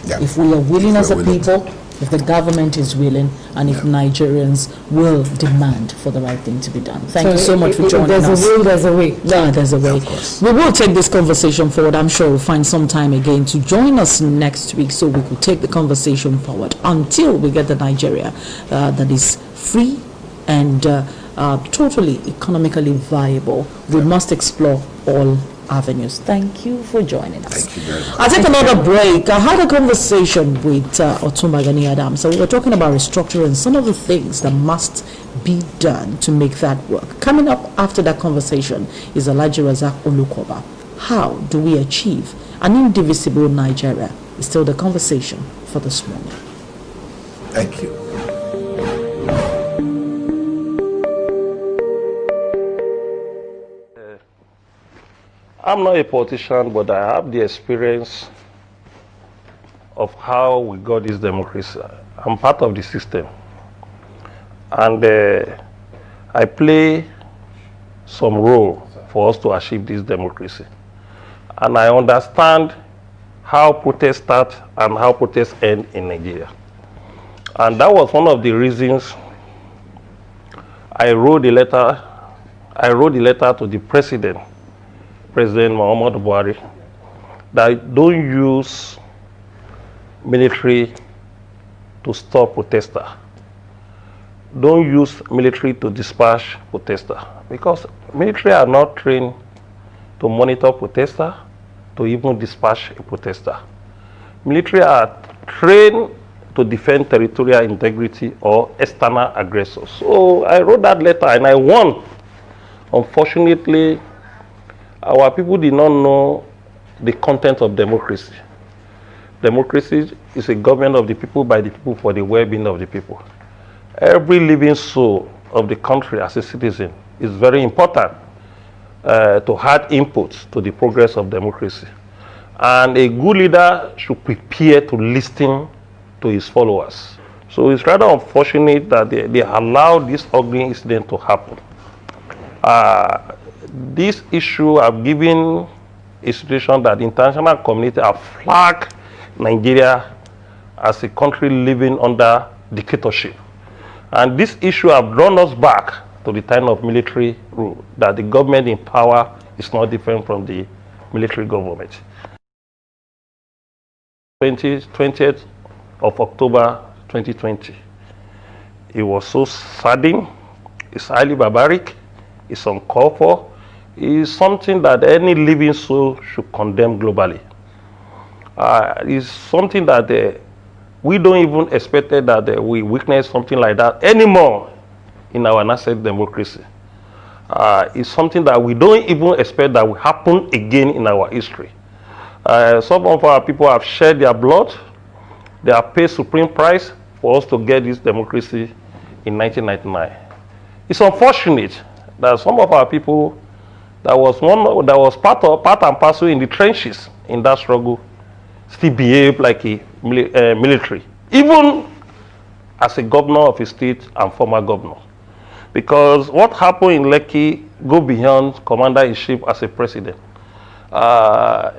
Yeah. If we are willing as a people, if the government is willing, and if Nigerians will demand for the right thing to be done. Thank you so much for joining us. There's a way. Yeah, there's a way. We will take this conversation forward. I'm sure we'll find some time again to join us next week so we could take the conversation forward until we get the Nigeria that is free and totally economically viable. We must explore all avenues. Thank you for joining us. Thank you very much. I'll take another break. I had a conversation with Otunba Gani Adams. So we were talking about restructuring, some of the things that must be done to make that work. Coming up after that conversation is Alhaji Razak Olukoba. How do we achieve an indivisible Nigeria? Is still the conversation for this morning. Thank you. I'm not a politician, but I have the experience of how we got this democracy. I'm part of the system. And I play some role for us to achieve this democracy. And I understand how protests start and how protests end in Nigeria. And that was one of the reasons I wrote a letter to the President Muhammadu Buhari, that don't use military to stop protesters. Don't use military to dispatch protesters, because military are not trained to monitor protesters, to even dispatch a protester. Military are trained to defend territorial integrity or external aggressors. So I wrote that letter and I won. Unfortunately, our people did not know the content of democracy. Democracy is a government of the people, by the people, for the well-being of the people. Every living soul of the country as a citizen is very important to add input to the progress of democracy. And a good leader should prepare to listen to his followers. So it's rather unfortunate that they allowed this ugly incident to happen. This issue have given a situation that the international community have flagged Nigeria as a country living under dictatorship. And this issue have drawn us back to the time of military rule, that the government in power is not different from the military government. 20th of October 2020. It was so saddening, it's highly barbaric, it's uncalled for. Is something that any living soul should condemn globally. It's something that we don't even expect that we witness something like that anymore in our nascent democracy. It's something that we don't even expect that will happen again in our history. Some of our people have shed their blood. They have paid supreme price for us to get this democracy in 1999. It's unfortunate that some of our people that was part and parcel in the trenches in that struggle still behave like a military, even as a governor of a state and former governor. Because what happened in Lekki go beyond commander-in-chief as a president.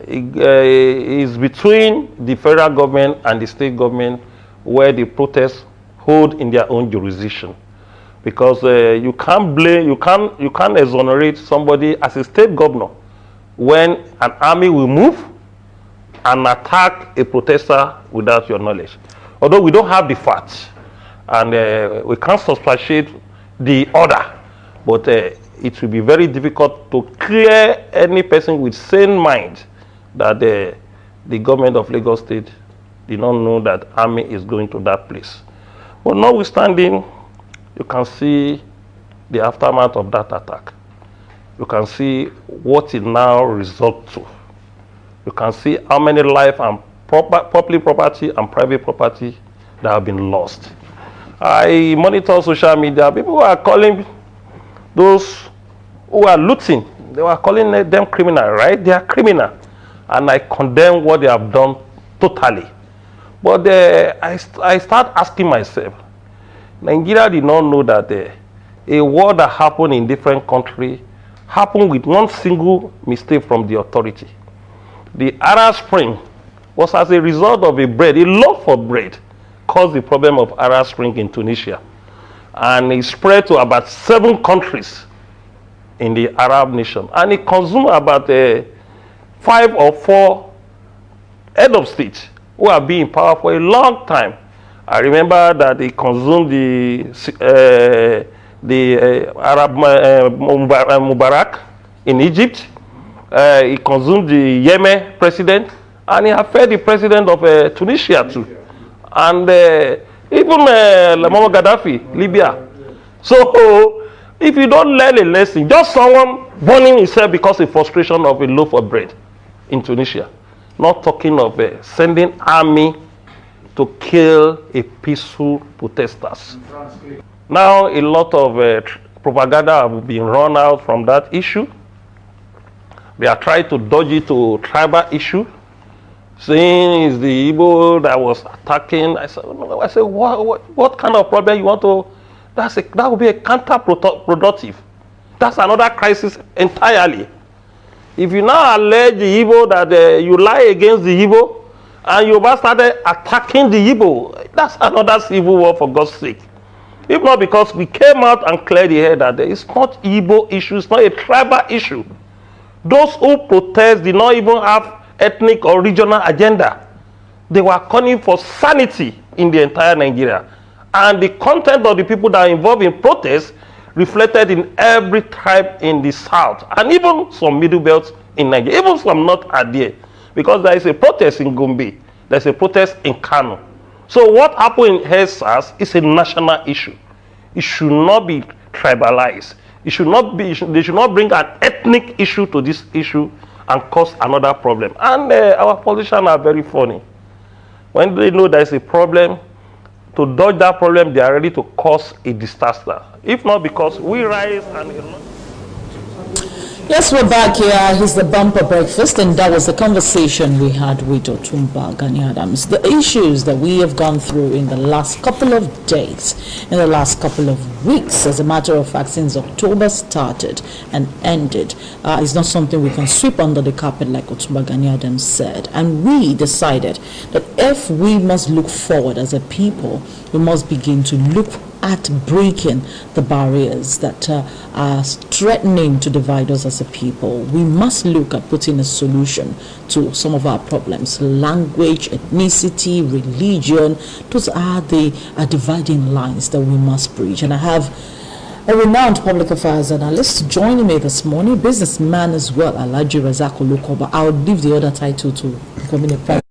It is between the federal government and the state government where the protests hold in their own jurisdiction. Because you can't blame, you can't exonerate somebody as a state governor when an army will move and attack a protester without your knowledge. Although we don't have the facts and we can't substantiate the order, but it will be very difficult to clear any person with sane mind that the government of Lagos State did not know that army is going to that place. But notwithstanding, you can see the aftermath of that attack. You can see what it now results to. You can see how many life and public property and private property that have been lost. I monitor social media. People are calling those who are looting, they were calling them criminal, right? They are criminal. And I condemn what they have done totally. But I start asking myself, Nigeria did not know that a war that happened in different countries happened with one single mistake from the authority. The Arab Spring was as a result of a love for bread caused the problem of Arab Spring in Tunisia. And it spread to about 7 countries in the Arab nation. And it consumed about 5 or 4 head of state who have been in power for a long time. I remember that it consumed the Arab Mubarak in Egypt. It consumed the Yemen president, and it affected the president of Tunisia too. And even Muammar Gaddafi, Libya. So if you don't learn a lesson, just someone burning himself because of frustration of a loaf of bread in Tunisia, not talking of sending army to kill a peaceful protesters. Now a lot of propaganda have been run out from that issue. They are trying to dodge it to tribal issue, saying it's the Igbo that was attacking. I said, what kind of problem you want to? That would be a counterproductive. That's another crisis entirely. If you now allege the Igbo that you lie against the Igbo, and you started attacking the Igbo, that's another civil war, for God's sake. If not because we came out and cleared the air that it's not Igbo issue, it's not a tribal issue. Those who protest did not even have ethnic or regional agenda. They were calling for sanity in the entire Nigeria. And the content of the people that are involved in protests reflected in every tribe in the south, and even some middle belts in Nigeria, even some not are there. Because there is a protest in Gombe, there's a protest in Kano. So what happened in Hesas is a national issue. It should not be tribalized. It should not be. They should not bring an ethnic issue to this issue and cause another problem. And our politicians are very funny. When they know there is a problem, to dodge that problem, they are ready to cause a disaster. If not because we rise and... Yes, we're back here. It's the bumper breakfast, and that was the conversation we had with Otunba Gani Adams. The issues that we have gone through in the last couple of days, in the last couple of weeks, as a matter of fact, since October started and ended, is not something we can sweep under the carpet, like Otunba Gani Adams said. And we decided that if we must look forward as a people, we must begin to look at breaking the barriers that are threatening to divide us as a people. We must look at putting a solution to some of our problems. Language, ethnicity, religion, those are the dividing lines that we must bridge. And I have a renowned public affairs analyst joining me this morning, businessman as well, Alhaji Razak Olukoba. I'll leave the other title to becoming a private